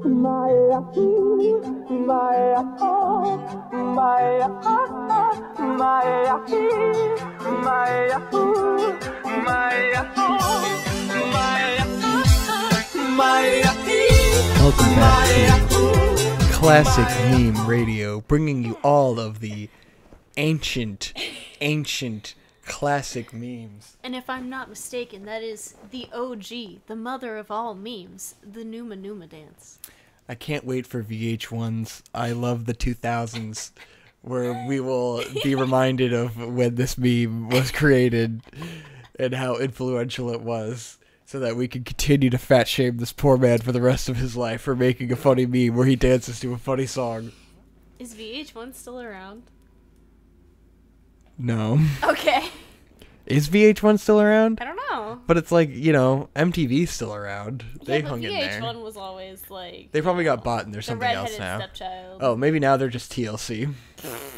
Welcome back to Classic Meme Radio, bringing you all of the ancient classic memes. And if I'm not mistaken, that is the OG, the mother of all memes, the Numa Numa dance. I can't wait for VH1's I Love the 2000s, where we will be reminded of when this meme was created and how influential it was, so that we can continue to fat shame this poor man for the rest of his life for making a funny meme where he dances to a funny song. Is VH1 still around? No. Okay. Is VH1 still around? I don't know. But it's like, you know, MTV's still around. They hung in there. VH1 was always like... They probably got bought and there's something else now. The redheaded stepchild. Oh, maybe now they're just TLC.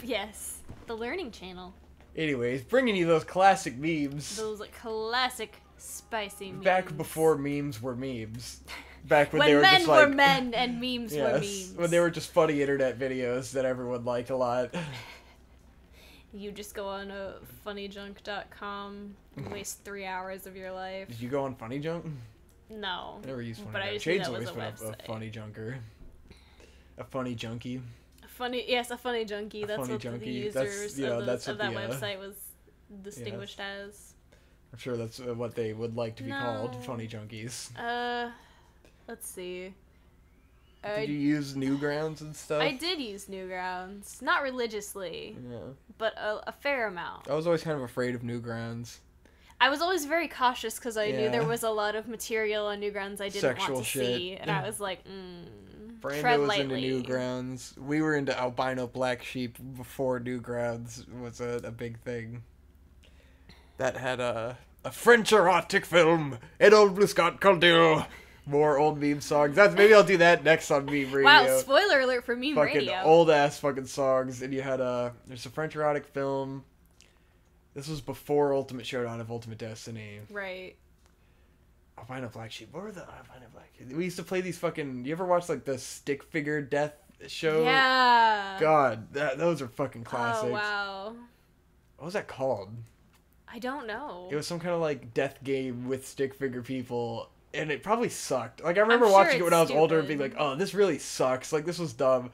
Yes. The Learning Channel. Anyways, bringing you those classic memes. Those like classic spicy memes. Back before memes were memes. Back when they were men just like... were men and memes were memes. When they were just funny internet videos that everyone liked a lot. You just go on funnyjunk.com and waste 3 hours of your life. Did you go on Funny Junk? No. I never used Funny but Junk. I just Shade's knew that always was been a funny junker. A funny junkie. A funny junkie. That's what the users of that website was distinguished as. I'm sure that's what they would like to be called, funny junkies. Let's see. Did you use Newgrounds and stuff? I did use Newgrounds. Not religiously, but a fair amount. I was always kind of afraid of Newgrounds. I was always very cautious because I knew there was a lot of material on Newgrounds I didn't want to see. And I was like, Brando was into Newgrounds. We were into albino black sheep before Newgrounds was a big thing. That had a French erotic film, an old blue Scott Caldero. More old meme songs. Maybe I'll do that next on Meme Radio. Wow, spoiler alert for Meme fucking Radio. Old ass fucking songs. And you had there's a French erotic film. This was before Ultimate Showdown of Ultimate Destiny. Right. Albino Black Sheep. What were the Albino Black Sheep? We used to play these fucking... You ever watch like the stick figure death show? Yeah. God, those are fucking classics. Oh, wow. What was that called? I don't know. It was some kind of like death game with stick figure people. And it probably sucked. Like, I remember watching it when I was older and being like, oh, this really sucks. Like, this was dumb.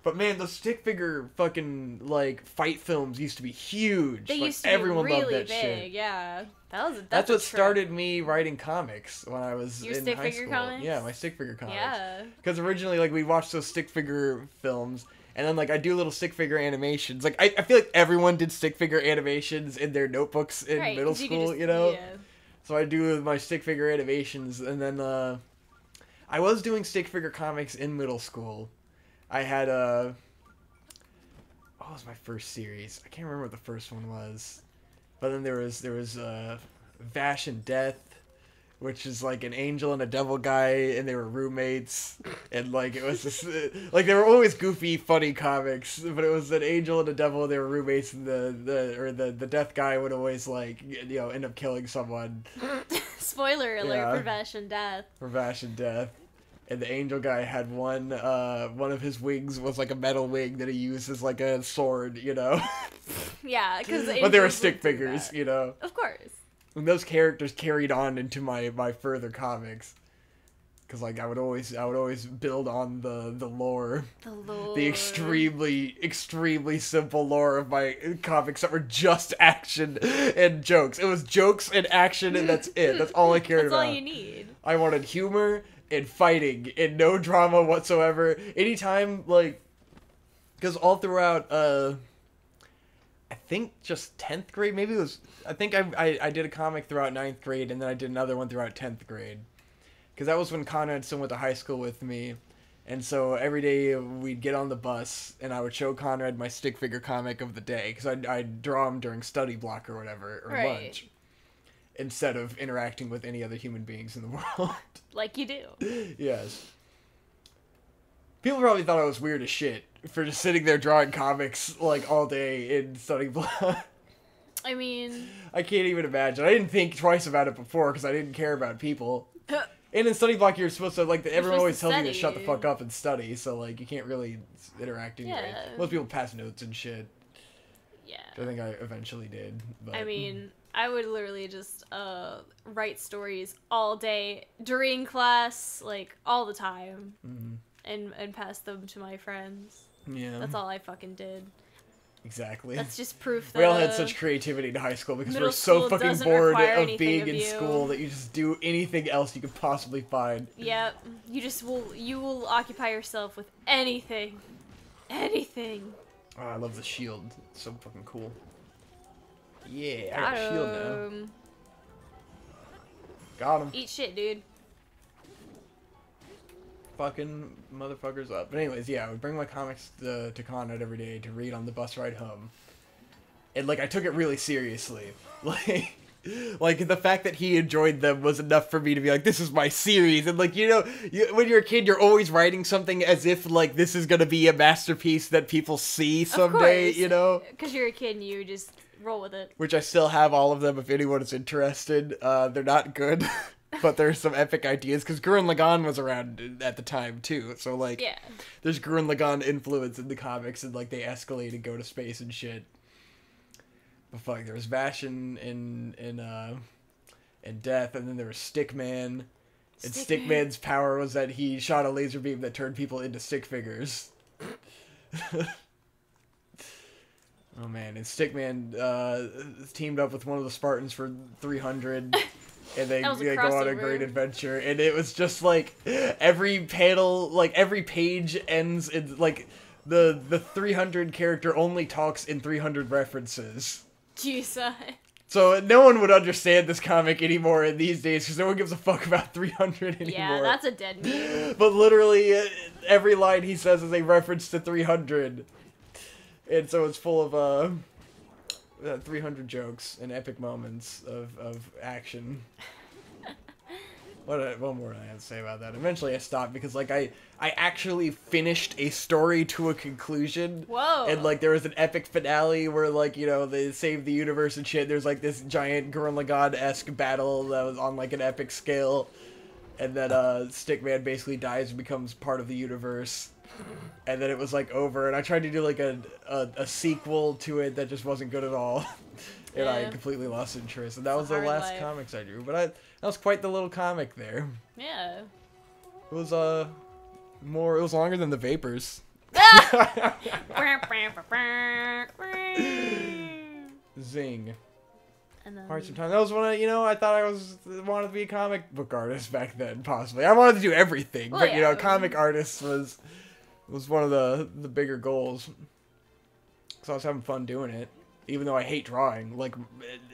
But, man, those stick figure fucking, like, fight films used to be huge. They like, used to everyone be really loved that big, shit. yeah. That's what started me writing comics when I was Your in stick high figure school. comics? Yeah, my stick figure comics. Yeah. Because originally, like, we'd watch those stick figure films, and then, like, I'd do little stick figure animations. Like, I feel like everyone did stick figure animations in their notebooks in middle school, you know? Yeah. So I do my stick figure animations, and then I was doing stick figure comics in middle school. I had what was my first series? I can't remember what the first one was, but then there was Vash and Death, which is like an angel and a devil guy, and they were roommates, and like it was just like they were always goofy, funny comics, but it was an angel and a devil, and they were roommates, and the death guy would always like end up killing someone. Spoiler alert for Vash and Death. For Vash and Death. And the angel guy had one of his wings was like a metal wing that he used as like a sword, you know? Yeah, because but they were stick figures, you know? Of course. And those characters carried on into my further comics. Because like I would always build on the lore. The lore. The extremely simple lore of my comics that were just action and jokes. It was jokes and action and that's it. That's all I cared about. That's all you need. I wanted humor and fighting and no drama whatsoever. Anytime, like, because all throughout, I think just 10th grade, maybe it was, I think I did a comic throughout 9th grade and then I did another one throughout 10th grade. Because that was when Conrad still went to high school with me. And so every day we'd get on the bus and I would show Conrad my stick figure comic of the day. Because I'd draw him during study block or whatever, or lunch. Instead of interacting with any other human beings in the world. Like you do. Yes. People probably thought I was weird as shit for just sitting there drawing comics like all day in study block. I mean... I can't even imagine. I didn't think twice about it before because I didn't care about people. And in study block, you're supposed to, like, everyone always tells you to shut the fuck up and study, so, like, you can't really interact anyway. Yeah. Most people pass notes and shit. Yeah. I think I eventually did. But. I mean, I would literally just write stories all day during class, like, all the time, and pass them to my friends. Yeah. That's all I fucking did. Exactly. That's just proof that we all had such creativity in high school because we're so fucking bored of being in school that you just do anything else you could possibly find. Yep. You will occupy yourself with anything. Anything. Oh, I love the shield. It's so fucking cool. Yeah, I got a shield now. Got him. Eat shit, dude. Fucking motherfuckers up. But anyways, yeah, I would bring my comics to Conrad every day to read on the bus ride home. And, like, I took it really seriously. Like the fact that he enjoyed them was enough for me to be like, this is my series. And, like, you know, when you're a kid, you're always writing something as if, like, this is gonna be a masterpiece that people see someday, you know? Because you're a kid and you just roll with it. Which I still have all of them if anyone is interested. They're not good. But there's some epic ideas, because Gurren Lagann was around at the time, too. So, like, yeah. There's Gurren Lagann influence in the comics, and, like, they escalate and go to space and shit. But fuck, there was Vash and Death, and then there was Stickman. And Stickman's power was that he shot a laser beam that turned people into stick figures. Oh, man. And Stickman teamed up with one of the Spartans for 300... And they go on a great adventure. And it was just, like, every panel, like, every page ends in, like, the 300 character only talks in 300 references. Jesus. So no one would understand this comic anymore in these days, because no one gives a fuck about 300 anymore. Yeah, that's a dead meme. But literally, every line he says is a reference to 300. And so it's full of, 300 jokes and epic moments of action. What more do I have to say about that? Eventually I stopped because, like, I actually finished a story to a conclusion. Whoa. And, like, there was an epic finale where, like, you know, they saved the universe and shit. There's, like, this giant Gurren Lagann-esque battle that was on, like, an epic scale. And then Stickman basically dies and becomes part of the universe. And then it was, like, over. And I tried to do, like, a sequel to it that just wasn't good at all. And yeah. I completely lost interest. And that was the last comics I drew. But that was quite the little comic there. Yeah. It was, it was longer than the Vapors. Zing. Hard sometimes. That was when I thought I wanted to be a comic book artist back then, possibly. I wanted to do everything, well, but, you know, comic artist was one of the bigger goals. Because I was having fun doing it. Even though I hate drawing, like,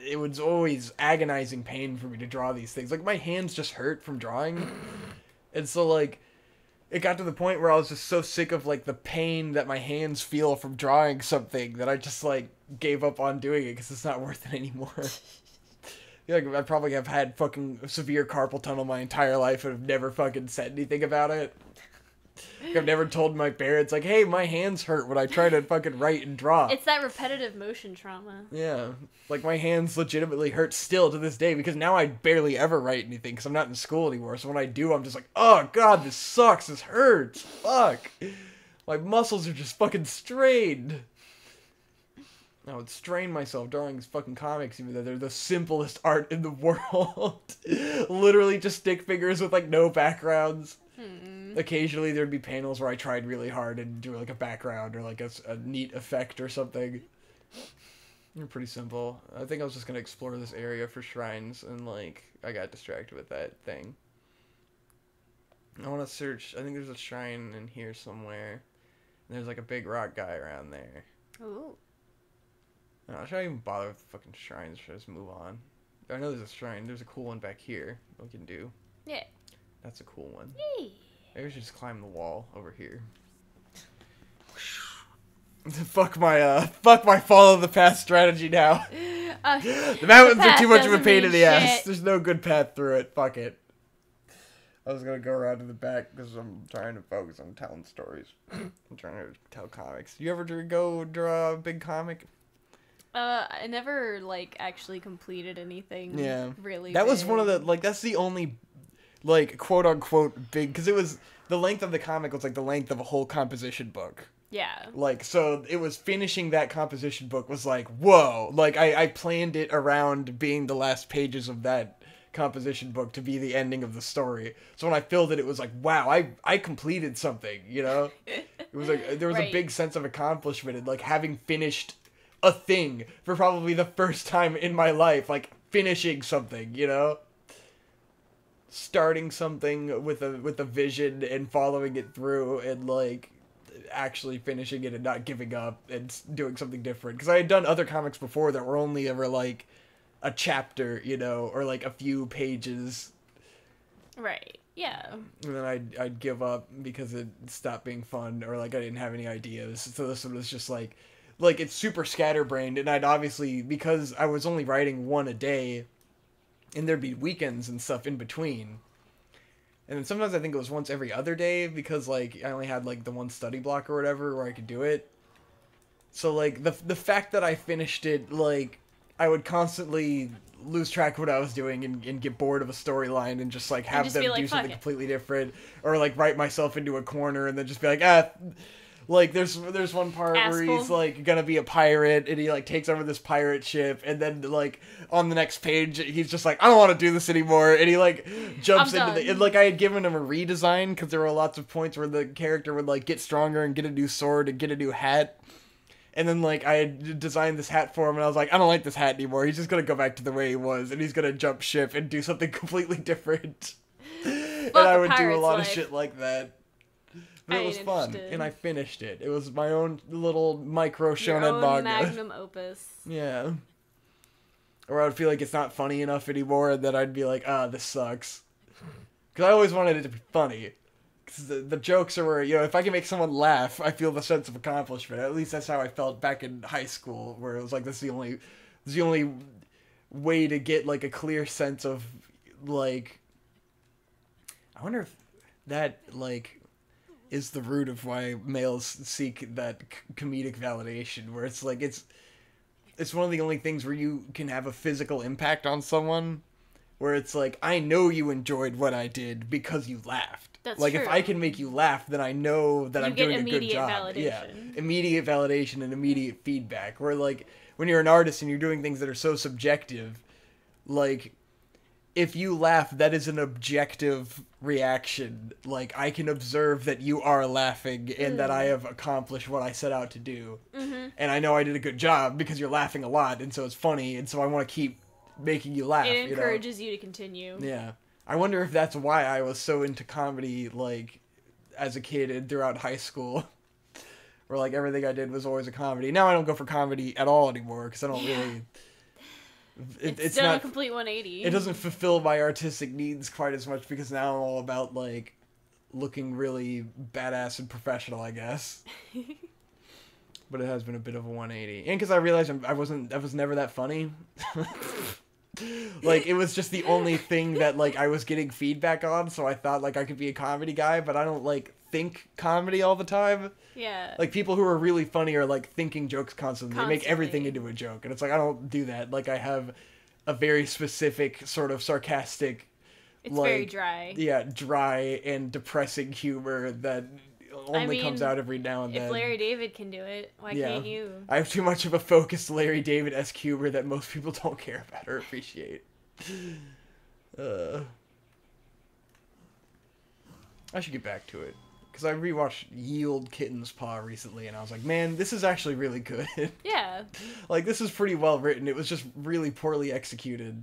it was always agonizing pain for me to draw these things. Like, my hands just hurt from drawing. And so, like, it got to the point where I was just so sick of, like, the pain that my hands feel from drawing something that I just, like, gave up on doing it because it's not worth it anymore. Like, I probably have had fucking severe carpal tunnel my entire life and have never fucking said anything about it. Like, I've never told my parents, like, hey, my hands hurt when I try to fucking write and draw. It's that repetitive motion trauma. Yeah. Like, my hands legitimately hurt still to this day because now I barely ever write anything because I'm not in school anymore. So when I do, I'm just like, oh, God, this sucks. This hurts. Fuck. My muscles are just fucking strained. I would strain myself drawing these fucking comics, even though they're the simplest art in the world. Literally just stick figures with, like, no backgrounds. Occasionally there'd be panels where I tried really hard and do, like, a background or, like, a neat effect or something. They're pretty simple. I think I was just gonna explore this area for shrines, and, like, I got distracted with that thing. I want to search. I think there's a shrine in here somewhere. And there's, like, a big rock guy around there. Ooh. No, should I even bother with the fucking shrines? Should I just move on? I know there's a shrine. There's a cool one back here we can do. Yeah. That's a cool one. Yay. Maybe we should just climb the wall over here. Fuck my follow the path strategy now. The mountains are too much of a pain in the ass. There's no good path through it. Fuck it. I was gonna go around to the back because I'm trying to focus on telling stories. I'm trying to tell comics. Do you ever go draw a big comic? I never, like, actually completed anything. Yeah. Really that big. Was one of the, like, that's the only, like, quote-unquote big, because it was, the length of the comic was, like, the length of a whole composition book. Yeah. Like, so it was finishing that composition book was like, whoa. Like, I planned it around being the last pages of that composition book to be the ending of the story. So when I filled it, it was like, wow, I completed something, you know? It was like, there was a big sense of accomplishment and, like, having finished a thing for probably the first time in my life. Like, finishing something, you know? Starting something with a vision and following it through and, like, actually finishing it and not giving up and doing something different. Because I had done other comics before that were only ever, like, a chapter, you know, or, like, a few pages. Right. Yeah. And then I'd give up because it stopped being fun, or, like, I didn't have any ideas. So this one was just, like, it's super scatterbrained, and I'd obviously, because I was only writing one a day, and there'd be weekends and stuff in between. And then sometimes I think it was once every other day, because, like, I only had, like, the one study block or whatever where I could do it. So, like, the fact that I finished it, like, I would constantly lose track of what I was doing and get bored of a storyline and just, like, have them do something completely different. Or, like, write myself into a corner and then just be like, like, there's one part where he's, like, gonna be a pirate, and he, like, takes over this pirate ship, and then, like, on the next page, he's just like, I don't want to do this anymore, and he, like, jumps into the... And, like, I had given him a redesign, because there were lots of points where the character would, like, get stronger and get a new sword and get a new hat. And then, like, I had designed this hat for him, and I was like, I don't like this hat anymore. He's just gonna go back to the way he was, and he's gonna jump ship and do something completely different. And I would do a lot of shit like that. But it was fun, and I finished it. It was my own little micro shonen manga. Magnum opus. Yeah. Or I would feel like it's not funny enough anymore, and then I'd be like, this sucks. Because I always wanted it to be funny. Because the jokes are where, you know, if I can make someone laugh, I feel the sense of accomplishment. At least that's how I felt back in high school, where it was like, this is the only way to get, like, a clear sense of, like... I wonder if that, like... is the root of why males seek that comedic validation, where it's like, it's one of the only things where you can have a physical impact on someone, where it's like, I know you enjoyed what I did because you laughed. That's like, true. if I can make you laugh, then I know that I'm doing a good job. Validation. Yeah, immediate validation and immediate feedback, where, like, when you're an artist and you're doing things that are so subjective, like, if you laugh, that is an objective reaction. Like, I can observe that you are laughing and that I have accomplished what I set out to do. Mm-hmm. And I know I did a good job because you're laughing a lot, and so it's funny, and so I want to keep making you laugh. It encourages you to continue. Yeah. I wonder if that's why I was so into comedy, like, as a kid and throughout high school. Where, like, everything I did was always a comedy. Now I don't go for comedy at all anymore, because I don't really... It's done not a complete 180. It doesn't fulfill my artistic needs quite as much, because now I'm all about, like, looking really badass and professional, I guess. But it has been a bit of a 180. And because I realized I was never that funny. Like, it was just the only thing that, like, I was getting feedback on, so I thought, like, I could be a comedy guy, but I don't, like, think comedy all the time. Yeah. Like, people who are really funny are, like, thinking jokes constantly. They make everything into a joke. And it's like, I don't do that. Like, I have a very specific sort of sarcastic... It's, like, very dry. Yeah, dry and depressing humor that only comes out every now and then. If Larry David can do it, why can't you? I have too much of a focused Larry David-esque humor that most people don't care about or appreciate. I should get back to it. Because I rewatched Yield Kitten's Paw recently, and I was like, man, this is actually really good. Yeah. Like, this is pretty well written. It was just really poorly executed.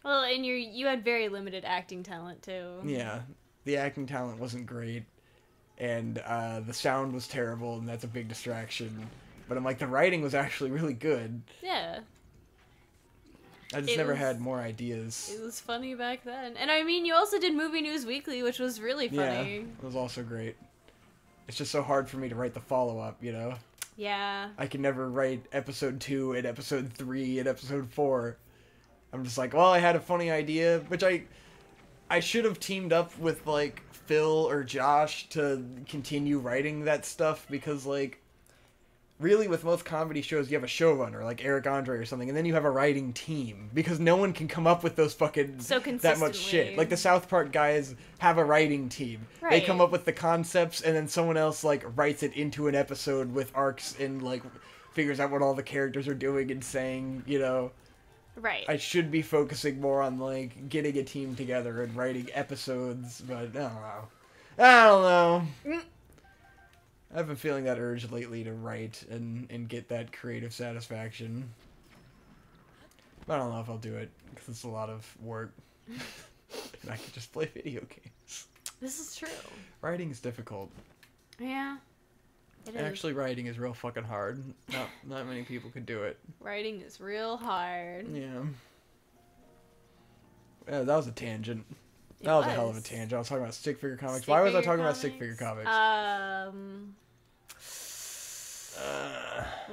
Well, and you had very limited acting talent, too. Yeah. The acting talent wasn't great. And the sound was terrible, and that's a big distraction. But I'm like, the writing was actually really good. Yeah. I just never had more ideas. It was funny back then. And I mean, you also did Movie News Weekly, which was really funny. Yeah, it was also great. It's just so hard for me to write the follow-up, you know? Yeah. I can never write episode 2 and episode 3 and episode 4. I'm just like, well, I had a funny idea, which I should have teamed up with, like, Phil or Josh to continue writing that stuff, because, like, really, with most comedy shows, you have a showrunner, like Eric Andre or something, and then you have a writing team, because no one can come up with those fucking that much shit. Like, the South Park guys have a writing team. Right. They come up with the concepts, and then someone else, like, writes it into an episode with arcs and, like, figures out what all the characters are doing and saying, you know. Right. I should be focusing more on, like, getting a team together and writing episodes, but I don't know. I don't know. I've been feeling that urge lately to write and get that creative satisfaction. But I don't know if I'll do it, because it's a lot of work. And I could just play video games. This is true. Writing is difficult. Yeah. It is. Actually, writing is real fucking hard. Not many people could do it. Writing is real hard. Yeah. Yeah, that was a tangent. That was a hell of a tangent. I was talking about stick figure comics. Why was I talking about stick figure comics?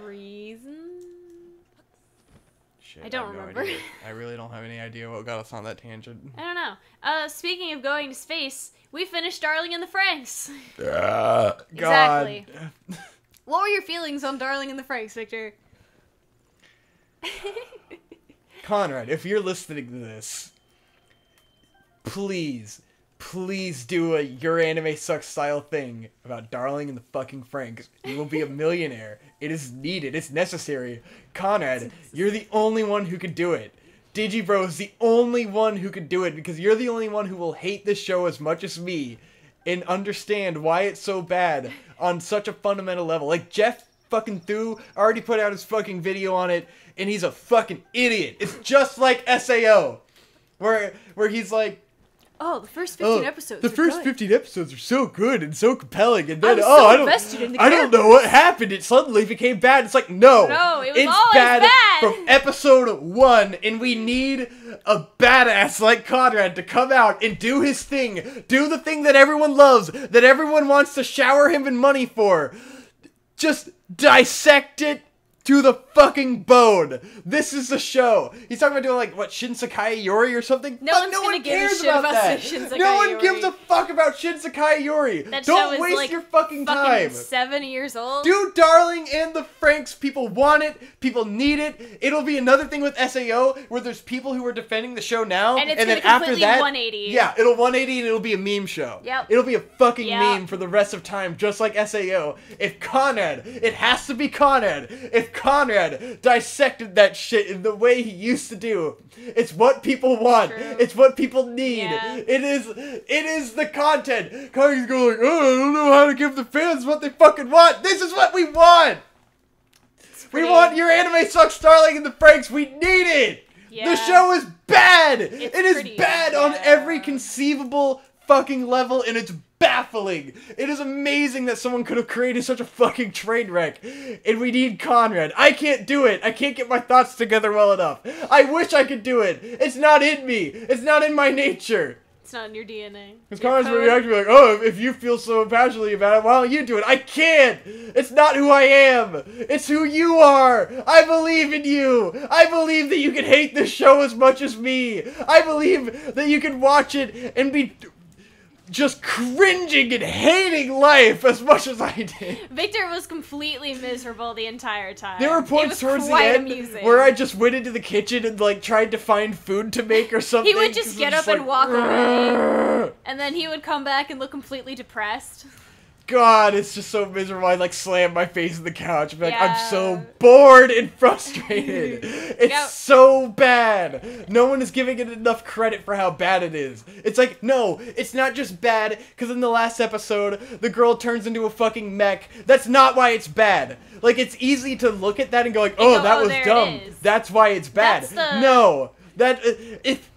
Reason? Shit, I don't remember. No, I really don't have any idea what got us on that tangent. I don't know. Speaking of going to space, we finished Darling in the Franxx. Exactly. What were your feelings on Darling in the Franxx, Victor? Conrad, if you're listening to this, please do a Your Anime Sucks style thing about Darling in the fucking Franxx. You will be a millionaire. It is needed. It's necessary. Conrad, you're the only one who could do it. Digibro is the only one who could do it, because you're the only one who will hate this show as much as me and understand why it's so bad on such a fundamental level. Like, Jeff fucking Thu already put out his fucking video on it, and he's a fucking idiot. It's just like SAO, where he's like, oh, the first 15 episodes. The first 15 episodes are so good and so compelling, and then I don't know what happened. It suddenly became bad. It's like, no, it was it's always bad from episode 1, and we need a badass like Conrad to come out and do his thing, do the thing that everyone loves, that everyone wants to shower him in money for. Just dissect it to the fucking bone. This is the show. He's talking about doing, like, what, Shin Sakai Yori or something? No one cares about that. No one gives a fuck about Shin Sakai Yori. Don't waste your fucking time. 7 years old. Do Darling and the Franxx. People want it. People need it. It'll be another thing with SAO where there's people who are defending the show now, and then after that, 180. Yeah, it'll 180 and it'll be a meme show. Yep. It'll be a fucking meme for the rest of time, just like SAO. If Conrad, it has to be Conrad. If Conrad dissected that shit in the way he used to do, it's what people want. True. It's what people need. Yeah. It is the content. Conrad's going like, oh, I don't know how to give the fans what they fucking want. This is what we want. We want Your Anime Sucks, Darling in the Franxx. We need it. Yeah. The show is bad. It is bad bad on every conceivable fucking level, and it's baffling. It is amazing that someone could have created such a fucking train wreck, and we need Conrad. I can't do it. I can't get my thoughts together well enough. I wish I could do it. It's not in me. It's not in my nature. It's not in your DNA. Because Conrad's reacting like, oh, if you feel so passionately about it, why don't you do it? I can't. It's not who I am. It's who you are. I believe in you. I believe that you can hate this show as much as me. I believe that you can watch it and be just cringing and hating life as much as I did. Victor was completely miserable the entire time. There were points towards the end where I just went into the kitchen and, like, tried to find food to make or something. He would just get up and walk away, and then he would come back and look completely depressed. God, it's just so miserable. I, like, slam my face in the couch and be like, I'm so bored and frustrated. It's so bad. No one is giving it enough credit for how bad it is. It's like, no, it's not just bad because in the last episode, the girl turns into a fucking mech. That's not why it's bad. Like, it's easy to look at that and go like, oh, that was dumb. That's why it's bad. No. If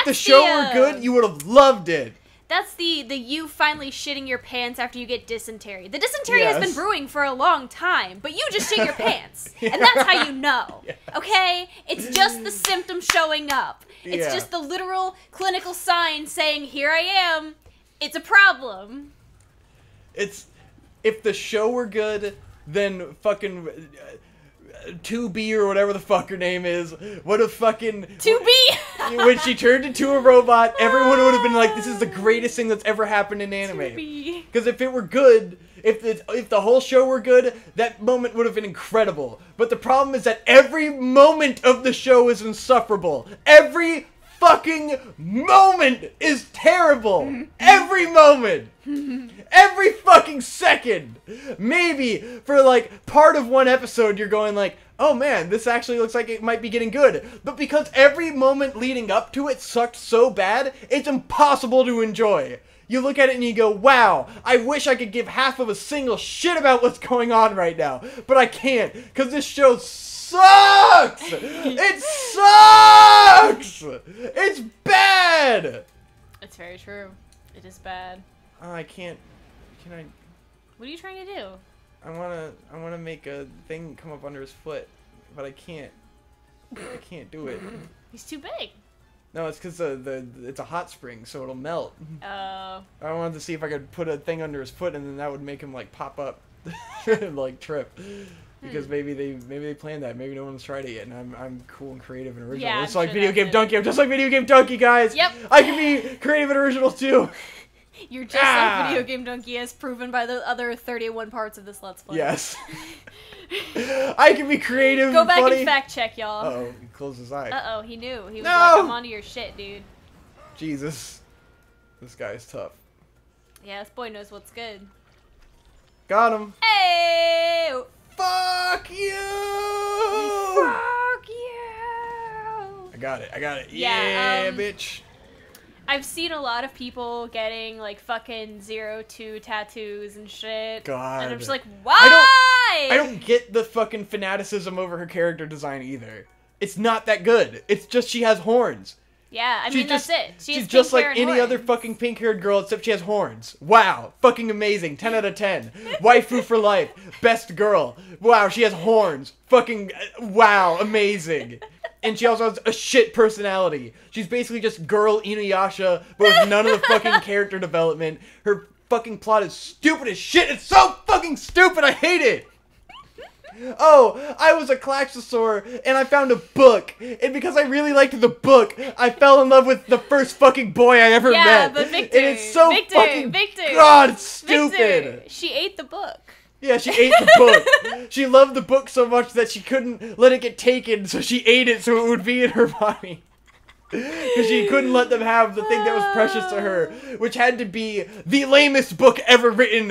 the show were good, you would have loved it. That's the you finally shitting your pants after you get dysentery. The dysentery has been brewing for a long time, but you just shit your pants. And that's how you know. Okay? It's just the symptom showing up. It's just the literal clinical sign saying, here I am. It's a problem. If the show were good, then fucking 2B or whatever the fuck her name is would have fucking 2B. When she turned into a robot, everyone would have been like, "This is the greatest thing that's ever happened in anime." 2B. Because if it were good, if the whole show were good, that moment would have been incredible. But the problem is that every moment of the show is insufferable. Every fucking moment is terrible. Every moment. Every fucking second. Maybe for like part of one episode you're going like, oh man, this actually looks like it might be getting good. But because every moment leading up to it sucked so bad, it's impossible to enjoy. You look at it and you go, wow, I wish I could give half of a single shit about what's going on right now. But I can't, because this show sucks! It sucks! It's bad! It's very true. It is bad. Oh, I can't. Can I? What are you trying to do? I wanna make a thing come up under his foot, but I can't. I can't do it. He's too big. No, it's because it's a hot spring, so it'll melt. Oh. I wanted to see if I could put a thing under his foot, and then that would make him like pop up, and like trip. Because maybe they planned that. Maybe no one's tried it yet, and I'm cool and creative and original. Yeah, It's like Video Game Donkey. I'm just like Video Game Donkey, guys. Yep. I can be creative and original too. You're just like Video Game Donkey, as proven by the other 31 parts of this Let's Play. Yes. I can be creative. Go back funny. and fact check, y'all. Uh-oh, he closed his eye. Uh-oh, he knew. He was No! like, I'm onto your shit, dude. Jesus. This guy's tough. Yeah, this boy knows what's good. Got him. Hey! Fuck you! Fuck you! I got it. Yeah, bitch. I've seen a lot of people getting, like, fucking 02 tattoos and shit. God. And I'm just like, why? I don't get the fucking fanaticism over her character design either. It's not that good. It's just she has horns. Yeah, I mean, that's it. She's just like any other fucking pink-haired girl, except she has horns. Wow. Fucking amazing. 10 out of 10. Waifu for life. Best girl. Wow, she has horns. Fucking, wow, amazing. And she also has a shit personality. She's basically just girl Inuyasha, but with none of the fucking character development. Her fucking plot is stupid as shit. It's so fucking stupid. I hate it. Oh, I was a Klaxosaur, and I found a book. And because I really liked the book, I fell in love with the first fucking boy I ever met. Yeah, but Victor. And it's so fucking... Victor. God, it's stupid. Victor, she ate the book. Yeah, she ate the book. She loved the book so much that she couldn't let it get taken, so she ate it so it would be in her body. Because she couldn't let them have the thing that was precious to her, which had to be the lamest book ever written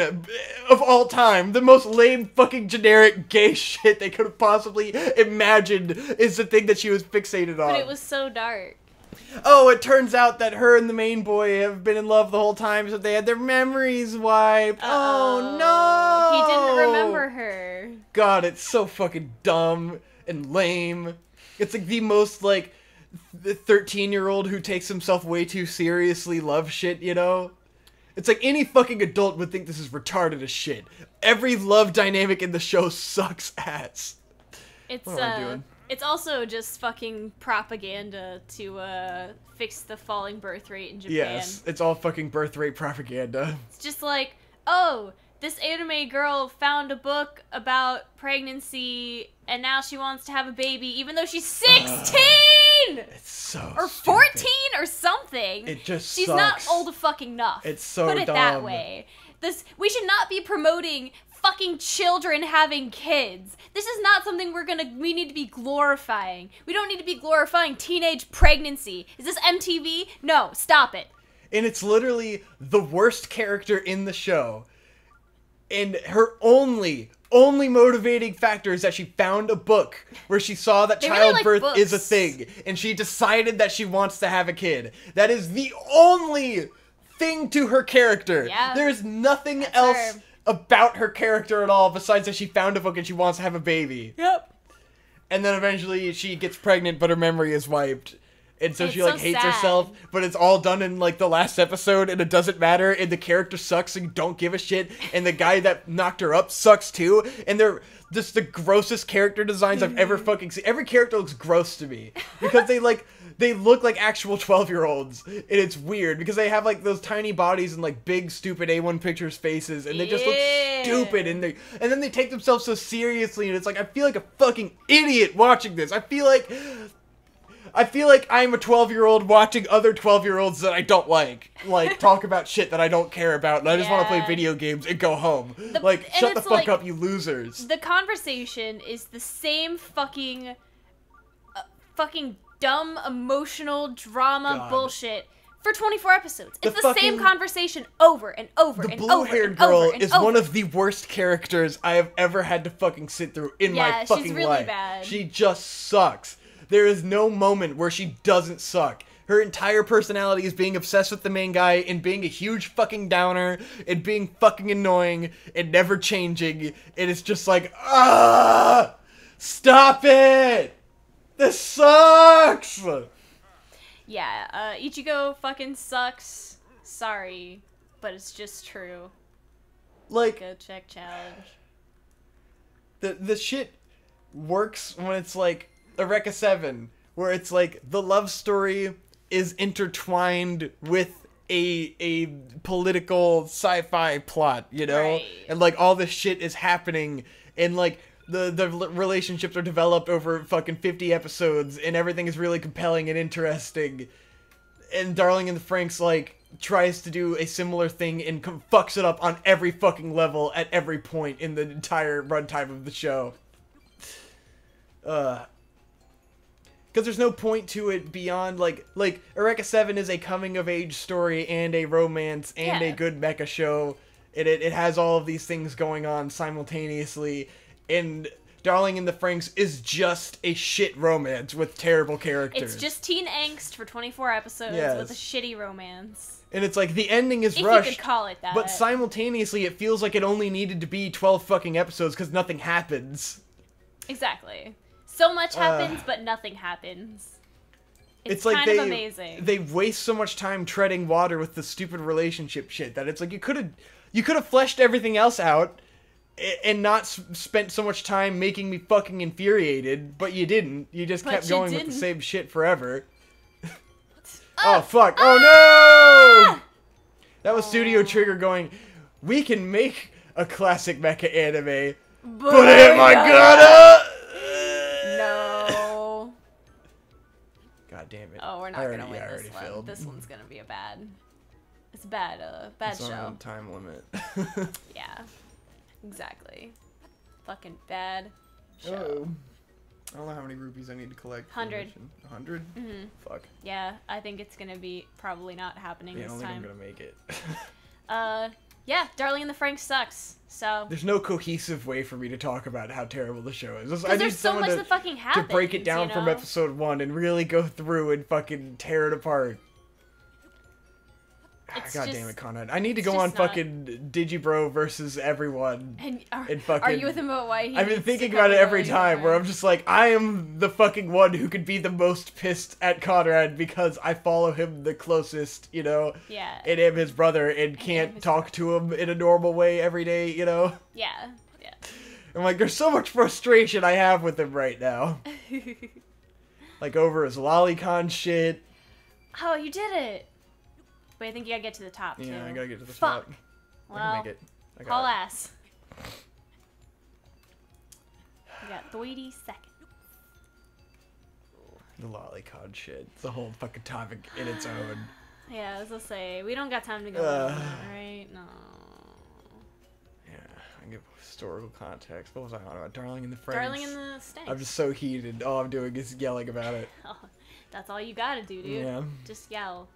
of all time. The most lame fucking generic gay shit they could have possibly imagined is the thing that she was fixated on. But it was so dark. Oh, it turns out that her and the main boy have been in love the whole time, so they had their memories wiped. Oh no! He didn't remember her. God, it's so fucking dumb and lame. It's like the most, like, the 13-year-old who takes himself way too seriously love shit, you know? It's like any fucking adult would think this is retarded as shit. Every love dynamic in the show sucks ass. It's, what am I doing? It's also just fucking propaganda to fix the falling birth rate in Japan. Yes, it's all fucking birth rate propaganda. It's just like, oh, this anime girl found a book about pregnancy and now she wants to have a baby even though she's 16! It's so Or stupid. 14 or something. It just She's sucks. not old fucking enough. It's so Put it dumb. that way. We should not be promoting fucking children having kids. This is not something we need to be glorifying. We don't need to be glorifying teenage pregnancy. Is this MTV? No, stop it. And it's literally the worst character in the show. And her only motivating factor is that she found a book where she saw that childbirth is a thing. And she decided that she wants to have a kid. That is the only thing to her character. Yeah, there's nothing else about her character at all besides that she found a book and she wants to have a baby. Yep. And then eventually she gets pregnant, but her memory is wiped. And so It's she, like, so hates sad. herself, but it's all done in, like, the last episode, and it doesn't matter, and the character sucks, and you don't give a shit, and the guy that knocked her up sucks, too, and they're just the grossest character designs I've ever fucking seen. Every character looks gross to me, because they look like actual 12-year-olds, and it's weird, because they have, like, those tiny bodies and, like, big, stupid A1 Pictures faces, and they just look stupid, and then they take themselves so seriously, and it's like, I feel like a fucking idiot watching this. I feel like I'm a 12-year-old watching other 12-year-olds that I don't like talk about shit that I don't care about, and I just want to play video games and go home. Shut the fuck up, you losers. The conversation is the same fucking dumb, emotional drama bullshit for 24 episodes. It's the same conversation over and over and over. The blue-haired girl is one of the worst characters I have ever had to fucking sit through in my fucking life. Yeah, she's really bad. She just sucks. There is no moment where she doesn't suck. Her entire personality is being obsessed with the main guy and being a huge fucking downer and being fucking annoying and never changing. And it's just like, stop it! This sucks! Yeah, Ichigo fucking sucks. Sorry, but it's just true. Like, go check challenge. The shit works when it's like Eureka 7, where it's like the love story is intertwined with a political sci-fi plot, you know? Right. And like all this shit is happening, and like the relationships are developed over fucking 50 episodes, and everything is really compelling and interesting. And Darling in the Franxx like tries to do a similar thing and fucks it up on every fucking level at every point in the entire runtime of the show. Because there's no point to it beyond, like Eureka 7 is a coming-of-age story and a romance and a good mecha show. It has all of these things going on simultaneously, and Darling in the Franxx is just a shit romance with terrible characters. It's just teen angst for 24 episodes with a shitty romance. And it's like, the ending is rushed. If you could call it that. But simultaneously, it feels like it only needed to be 12 fucking episodes because nothing happens. Exactly. So much happens, but nothing happens. It's like kind of amazing. They waste so much time treading water with the stupid relationship shit that it's like you could have fleshed everything else out and not spent so much time making me fucking infuriated, but you didn't. You just kept going with the same shit forever. Oh fuck! Oh no! That was Studio Trigger going, we can make a classic mecha anime, but am I gonna? No. God damn it. Oh, we're not gonna win this one. Failed. This one's gonna be it's a bad it's show. On time limit. Yeah. Exactly. Fucking bad show. Uh-oh. I don't know how many rupees I need to collect. 100. 100? Mm-hmm. Fuck. Yeah, I think it's gonna be probably not happening this time. I don't think I'm gonna make it. Yeah, Darling in the Franxx sucks. So there's no cohesive way for me to talk about how terrible the show is. I need so much that fucking happens, to break it down from episode 1 and really go through and fucking tear it apart. God damn it, Conrad. I need to go on fucking Digibro versus everyone. And fucking, argue with him about why he I've been thinking about it every time, where I'm just like, I am the fucking one who could be the most pissed at Conrad because I follow him the closest, you know? Yeah. And am his brother and can't talk to him in a normal way every day, you know? Yeah. Yeah. I'm like, there's so much frustration I have with him right now. Like, over his lolicon shit. Oh, you did it! But I think you gotta get to the top, too. Yeah, I gotta get to the top. Well, I can make it. Haul ass. You got 30 seconds. The lolicon shit. It's a whole fucking topic in its own. Yeah, I was gonna say, we don't got time to go on that, right? No. Yeah, I give historical context. What was I on about? Darling in the Franxx. Darling in the Stanks. I'm just so heated. All I'm doing is yelling about it. Oh, that's all you gotta do, dude. Yeah. Just yell.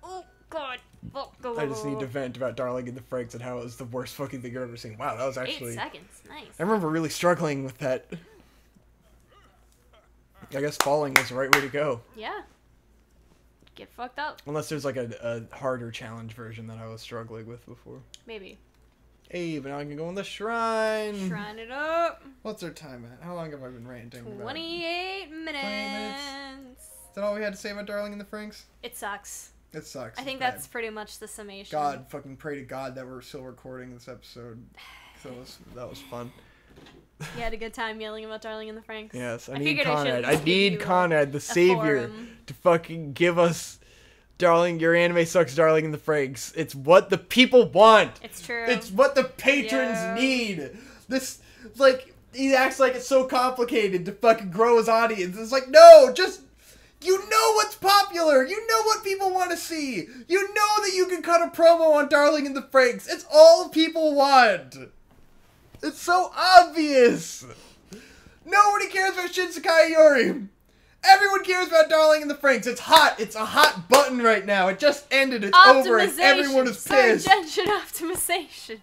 Oh, God. I just need to vent about Darling in the Franxx and how it was the worst fucking thing I've ever seen. Wow, that was actually... 8 seconds. Nice. I remember really struggling with that. I guess falling is the right way to go. Yeah. Get fucked up. Unless there's like a harder challenge version that I was struggling with before. Maybe. Hey, but now I can go on the shrine. Shrine it up. What's our time at? How long have I been ranting? 28 minutes. 20 minutes. Is that all we had to say about Darling in the Franxx? It sucks. It sucks. I think that's pretty much the summation. God, fucking pray to God that we're still recording this episode. So that was fun. You had a good time yelling about Darling in the Franxx. Yes, I need Conrad. I need Conrad, the savior, to fucking give us Darling, your anime sucks, Darling in the Franxx. It's what the people want. It's true. It's what the patrons need. This, like, he acts like it's so complicated to fucking grow his audience. It's like, no, just, you know what's popular. You know what people want to see. You know that you can cut a promo on Darling in the Franxx. It's all people want. It's so obvious. Nobody cares about Shinsekai Yori. Everyone cares about Darling in the Franxx. It's hot. It's a hot button right now. It just ended. It's over and everyone is pissed. Search engine optimization.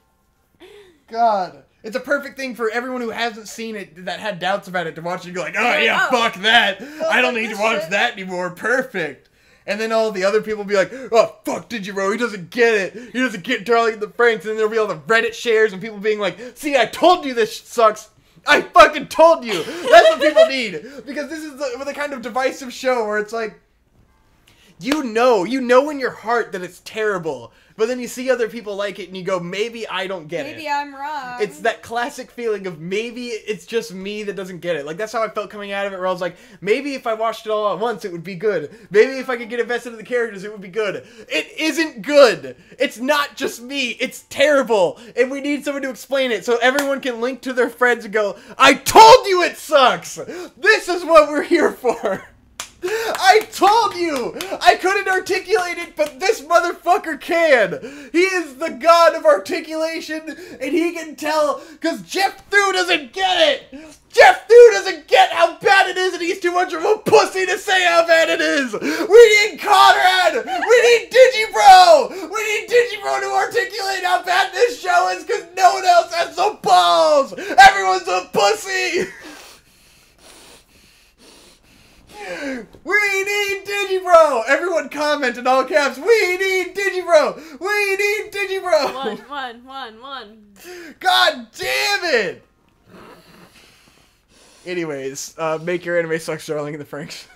God. It's a perfect thing for everyone who hasn't seen it that had doubts about it to watch it and go like, oh yeah, fuck that. I don't need to watch that anymore. Perfect. And then all the other people will be like, oh, fuck Digibro, he doesn't get it. He doesn't get Darling in the Franxx. And then there'll be all the Reddit shares and people being like, see, I told you this sucks. I fucking told you. That's what people need. Because this is the kind of divisive show where it's like, you know in your heart that it's terrible. But then you see other people like it and you go, maybe I don't get it. Maybe I'm wrong. It's that classic feeling of maybe it's just me that doesn't get it. Like, that's how I felt coming out of it, where I was like, maybe if I watched it all at once, it would be good. Maybe if I could get invested in the characters, it would be good. It isn't good. It's not just me. It's terrible. And we need someone to explain it so everyone can link to their friends and go, I told you it sucks! This is what we're here for! I told you! I couldn't articulate it, but this motherfucker can! He is the god of articulation, and he can tell, because Jeff Thu doesn't get it! Jeff Thu doesn't get how bad it is, and he's too much of a pussy to say how bad it is! We need Conrad! We need Digibro! We need Digibro to articulate how bad this show is, because no one else has the balls! Everyone's a pussy! We need Digibro! Everyone comment in all caps, we need Digibro! We need Digibro! One. God damn it! Anyways, make your anime sucks, Darling in the Franxx.